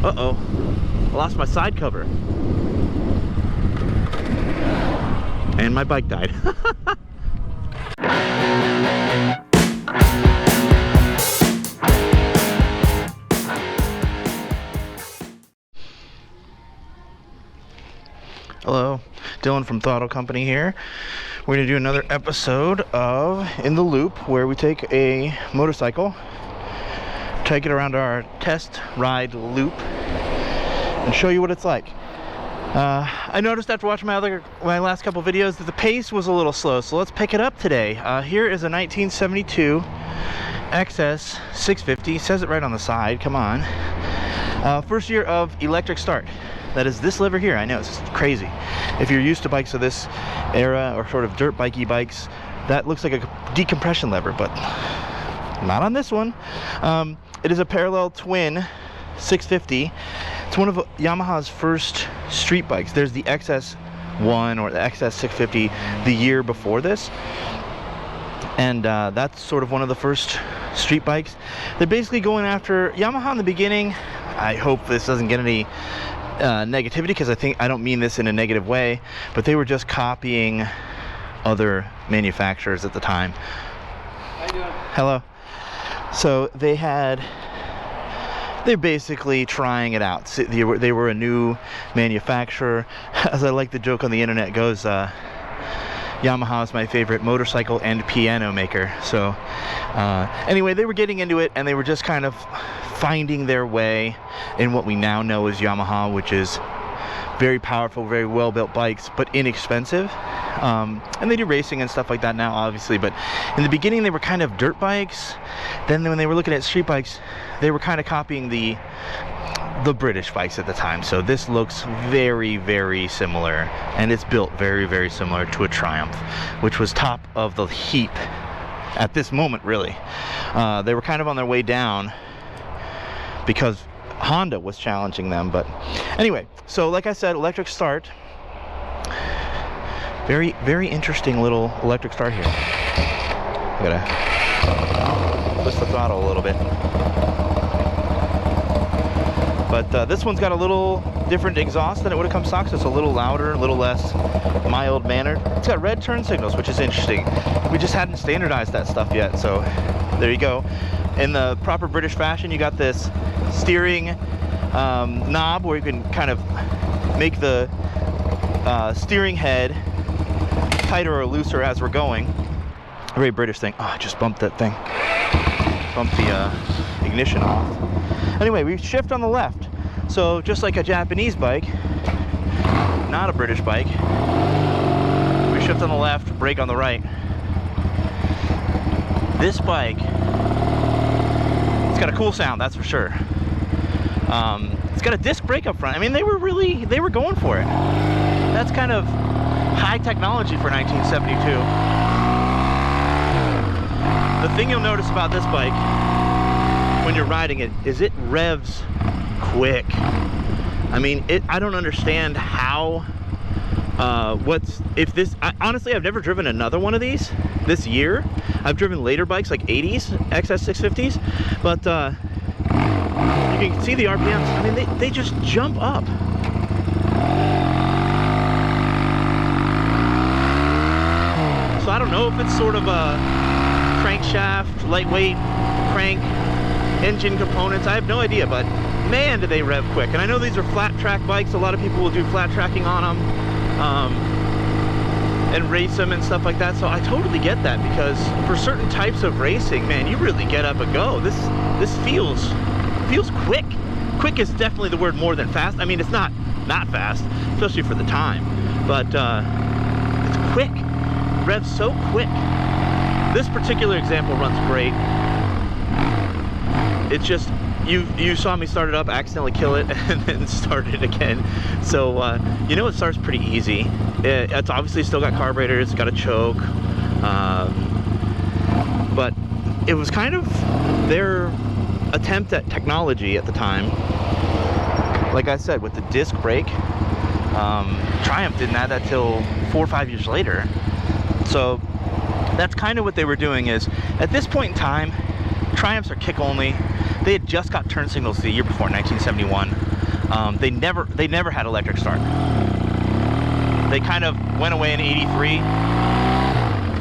Uh-oh, I lost my side cover. And my bike died. Hello, Dylan from Throttle Company here. We're going to do another episode of In the Loop, where we take a motorcycle, take it around our test ride loop, and show you what it's like. I noticed after watching my last couple videos that the pace was a little slow, so let's pick it up today. Here is a 1972 XS650. Says it right on the side. Come on. First year of electric start. That is this lever here. I know, it's crazy. If you're used to bikes of this era, or sort of dirt bikey bikes, that looks like a decompression lever, but not on this one. It is a parallel twin 650. It's one of Yamaha's first street bikes. There's the XS1 or the XS650 the year before this, and that's sort of one of the first street bikes. They're basically going after Yamaha in the beginning. I hope this doesn't get any negativity, because I don't mean this in a negative way, but they were just copying other manufacturers at the time. How you doing? Hello. So they're basically trying it out. They were a new manufacturer. As I like the joke on the internet goes, Yamaha is my favorite motorcycle and piano maker. So anyway, they were getting into it, and they were just kind of finding their way in what we now know as Yamaha, which is very powerful, very well built bikes, but inexpensive. And they do racing and stuff like that now, obviously, but in the beginning they were kind of dirt bikes. Then when they were looking at street bikes, they were kind of copying the British bikes at the time. So this looks very, very similar, and it's built very, very similar to a Triumph, which was top of the heap at this moment, really. They were kind of on their way down because Honda was challenging them. But anyway, so like I said, electric start. Very, very interesting little electric start here. I gotta twist the throttle a little bit. But this one's got a little different exhaust than it would have come stock, so it's a little louder, a little less mild-mannered. It's got red turn signals, which is interesting. We just hadn't standardized that stuff yet, so there you go. In the proper British fashion, you got this steering knob where you can kind of make the steering head tighter or looser as we're going. A very British thing. Oh, I just bumped that thing. Bumped the ignition off. Anyway, we shift on the left. So just like a Japanese bike, not a British bike, we shift on the left, brake on the right. This bike, it's got a cool sound, that's for sure. It's got a disc brake up front. I mean, they were going for it. That's kind of high technology for 1972. The thing you'll notice about this bike when you're riding it is it revs quick. I mean, I don't understand how, honestly, I've never driven another one of these this year. I've driven later bikes like 80s, XS650s, but you can see the RPMs. I mean, they just jump up. So I don't know if it's sort of a crankshaft, lightweight crank, engine components. I have no idea, but man, do they rev quick. And I know these are flat track bikes. A lot of people will do flat tracking on them and race them and stuff like that. So I totally get that, because for certain types of racing, man, you really get up and go. This feels quick. Quick is definitely the word more than fast. I mean, it's not fast, especially for the time, but it's quick. Revs so quick. This particular example runs great. It's just, you saw me start it up, accidentally kill it, and then start it again. So you know, it starts pretty easy. It's obviously still got carburetor, it's got a choke, but it was kind of their attempt at technology at the time. Like I said, with the disc brake, Triumph didn't add that till 4 or 5 years later. So that's kind of what they were doing. Is at this point in time, Triumphs are kick only. They had just got turn signals the year before, 1971. They never had electric start. They kind of went away in '83,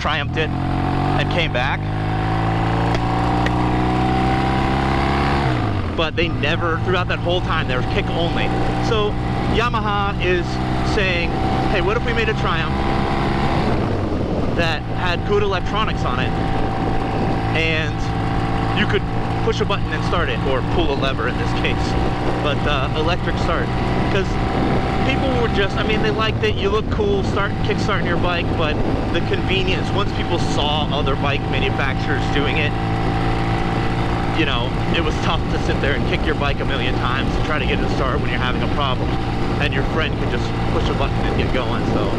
triumphed it, and came back. But they never, throughout that whole time, they were kick only. So Yamaha is saying, hey, what if we made a Triumph that had good electronics on it, and you could push a button and start it, or pull a lever in this case, but electric start. Because people were just, I mean, they liked it, you look cool, kick-starting your bike, but the convenience, once people saw other bike manufacturers doing it, you know, it was tough to sit there and kick your bike a million times to try to get it to start when you're having a problem, and your friend could just push a button and get going. So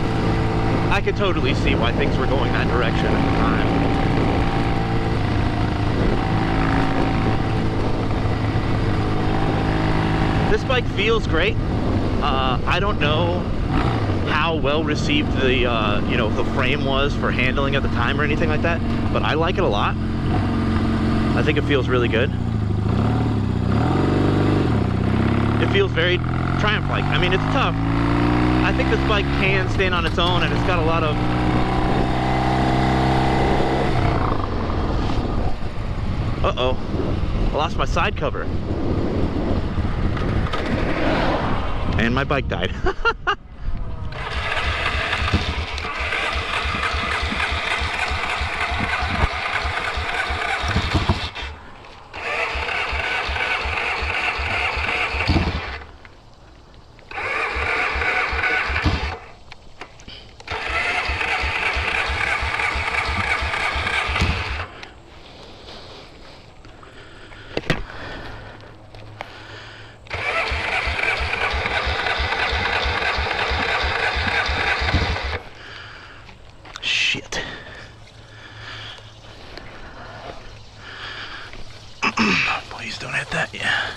I could totally see why things were going that direction at the time. This bike feels great. I don't know how well received the you know, the frame was for handling at the time or anything like that, but I like it a lot. I think it feels really good. It feels very Triumph-like. I mean, it's tough. I think this bike can stand on its own, and it's got a lot of... Uh-oh. I lost my side cover. And my bike died. Shit. Please don't hit that. Yeah.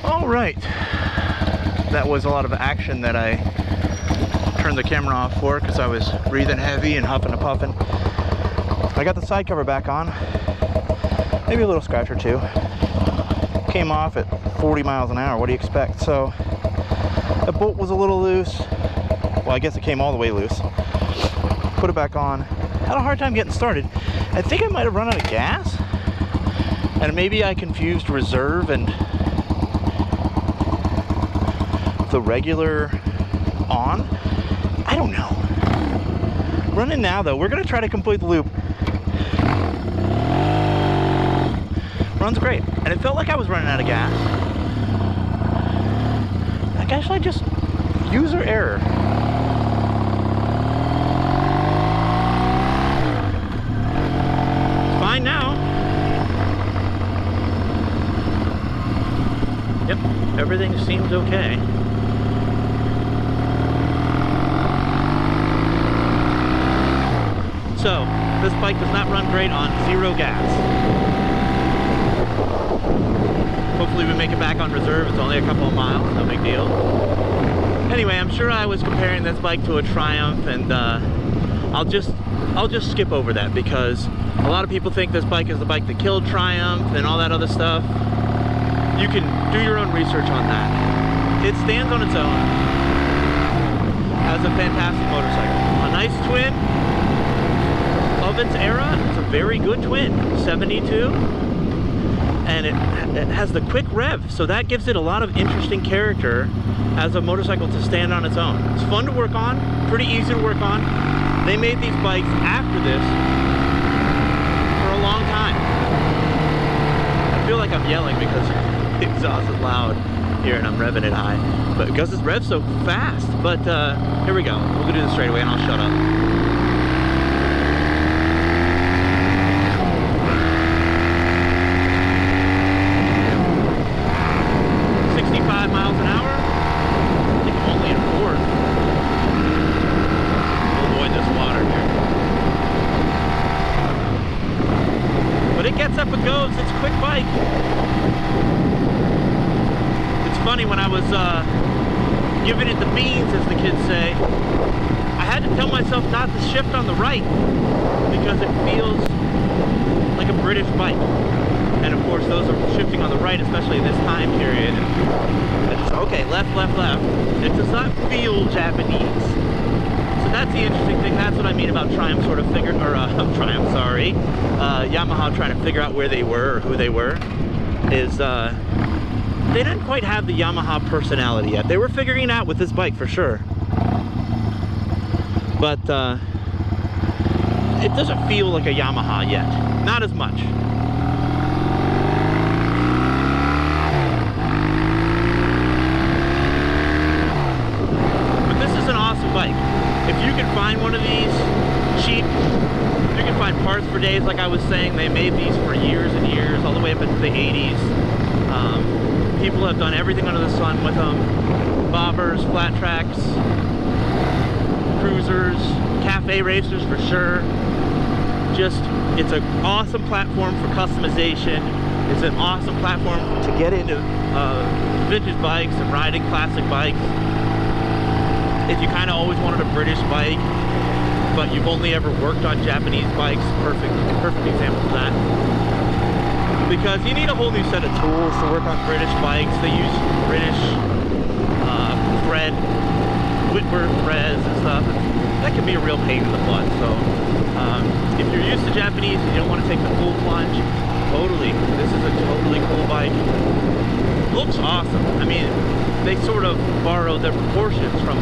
All right, that was a lot of action that I turned the camera off for because I was breathing heavy and huffing and puffing. I got the side cover back on, maybe a little scratch or two. Came off at 40 miles an hour, what do you expect? So the bolt was a little loose. Well, I guess it came all the way loose. Put it back on. Had a hard time getting started. I think I might have run out of gas, and maybe I confused reserve and the regular on. I don't know. Running now though. We're gonna try to complete the loop. Runs great, and it felt like I was running out of gas. I guess I just user error. It's fine now. Yep, everything seems okay. So, this bike does not run great on zero gas. Hopefully we make it back on reserve. It's only a couple of miles, no big deal. Anyway, I'm sure I was comparing this bike to a Triumph, and I'll just skip over that because a lot of people think this bike is the bike that killed Triumph and all that other stuff. You can do your own research on that. It stands on its own as a fantastic motorcycle. A nice twin. Of its era, it's a very good twin, 72, and it has the quick rev, so that gives it a lot of interesting character as a motorcycle to stand on its own. It's fun to work on, pretty easy to work on. They made these bikes after this for a long time. I feel like I'm yelling because the exhaust is loud here and I'm revving it high, but because it revs so fast. But here we go, we'll do this straight away and I'll shut up. 65 miles an hour. I think I'm only in fourth. gets up and goes. It's a quick bike. It's funny, when I was giving it the beans, as the kids say, I had to tell myself not to shift on the right because it feels like a British bike. And of course, those are shifting on the right, especially in this time period. And it's okay, left, left, left. It does not feel Japanese. So that's the interesting thing. That's what I mean about Triumph sort of figure, or Triumph, sorry, Yamaha trying to figure out where they were or who they were. Is they didn't quite have the Yamaha personality yet. They were figuring it out with this bike for sure. But it doesn't feel like a Yamaha yet. Not as much. But this is an awesome bike. If you can find one of these cheap, you can find parts for days. Like I was saying, they made these for years and years, all the way up into the 80s. People have done everything under the sun with them. Bobbers, flat tracks, cruisers, cafe racers for sure. Just, it's an awesome platform for customization. It's an awesome platform to get into vintage bikes and riding classic bikes. If you kind of always wanted a British bike, but you've only ever worked on Japanese bikes, perfect example of that. Because you need a whole new set of tools to work on British bikes. They use British thread, Whitworth threads and stuff. That can be a real pain in the butt. So if you're used to Japanese and you don't want to take the full plunge, totally, this is a totally cool bike. Looks awesome. I mean, they sort of borrowed their proportions from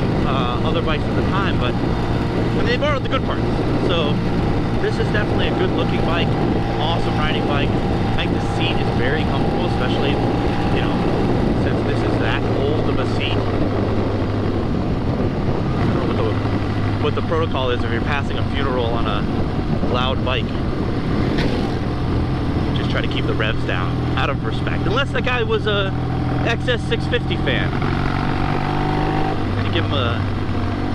other bikes at the time, but they borrowed the good parts. So this is definitely a good looking bike, awesome riding bike. I think the seat is very comfortable, especially, you know, since this is that old of a seat. I don't know what the protocol is if you're passing a funeral on a loud bike. Just try to keep the revs down, out of respect. Unless that guy was a XS650 fan. And you give him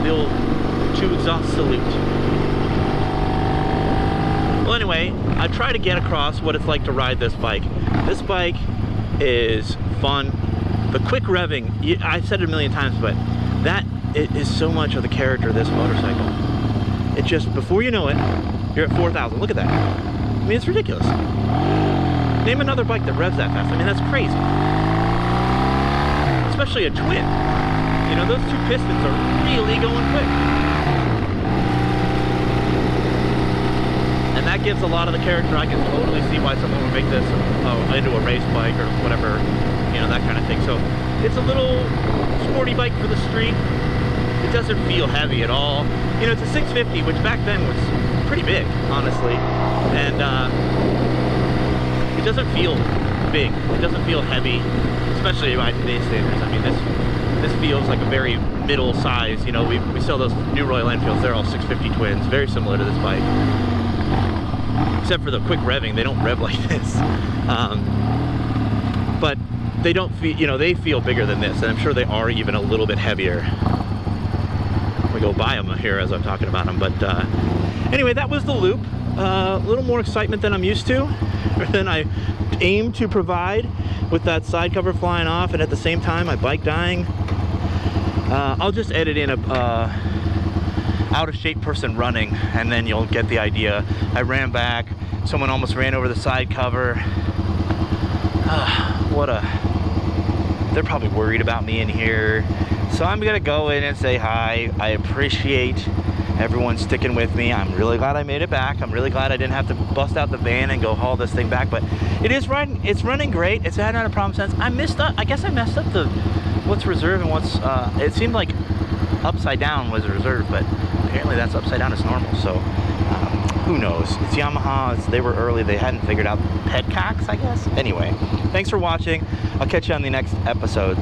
the old 2 exhaust salute. Well, anyway, I try to get across what it's like to ride this bike. This bike is fun. The quick revving, I've said it a million times, but that is so much of the character of this motorcycle. It just, before you know it, you're at 4,000. Look at that. I mean, it's ridiculous. Name another bike that revs that fast. I mean, that's crazy. Especially a twin. You know, those 2 pistons are really going quick. And that gives a lot of the character. I can totally see why someone would make this into a race bike or whatever, you know, that kind of thing. So it's a little sporty bike for the street. It doesn't feel heavy at all. You know, it's a 650, which back then was pretty big, honestly. And it doesn't feel big. It doesn't feel heavy, especially by today's standards. I mean, this feels like a very middle size. You know, we sell those new Royal Enfields. They're all 650 twins, very similar to this bike. Except for the quick revving, they don't rev like this. But they don't feel, you know, they feel bigger than this, and I'm sure they are even a little bit heavier. We go by them here as I'm talking about them. But anyway, that was the loop. A little more excitement than I'm used to, or than I aim to provide, with that side cover flying off, and at the same time my bike dying. I'll just edit in a out of shape person running, and then you'll get the idea. I ran back, someone almost ran over the side cover. They're probably worried about me in here, so I'm gonna go in and say hi. I appreciate everyone sticking with me. I'm really glad I made it back. I'm really glad I didn't have to bust out the van and go haul this thing back, but it is riding, it's running great. It's had not a problem since. I guess I messed up the what's reserve and what's it seemed like upside down was a reserve, but apparently that's upside down is normal. So who knows? It's Yamaha. They were early. They hadn't figured out petcocks, I guess. Anyway, thanks for watching. I'll catch you on the next episode.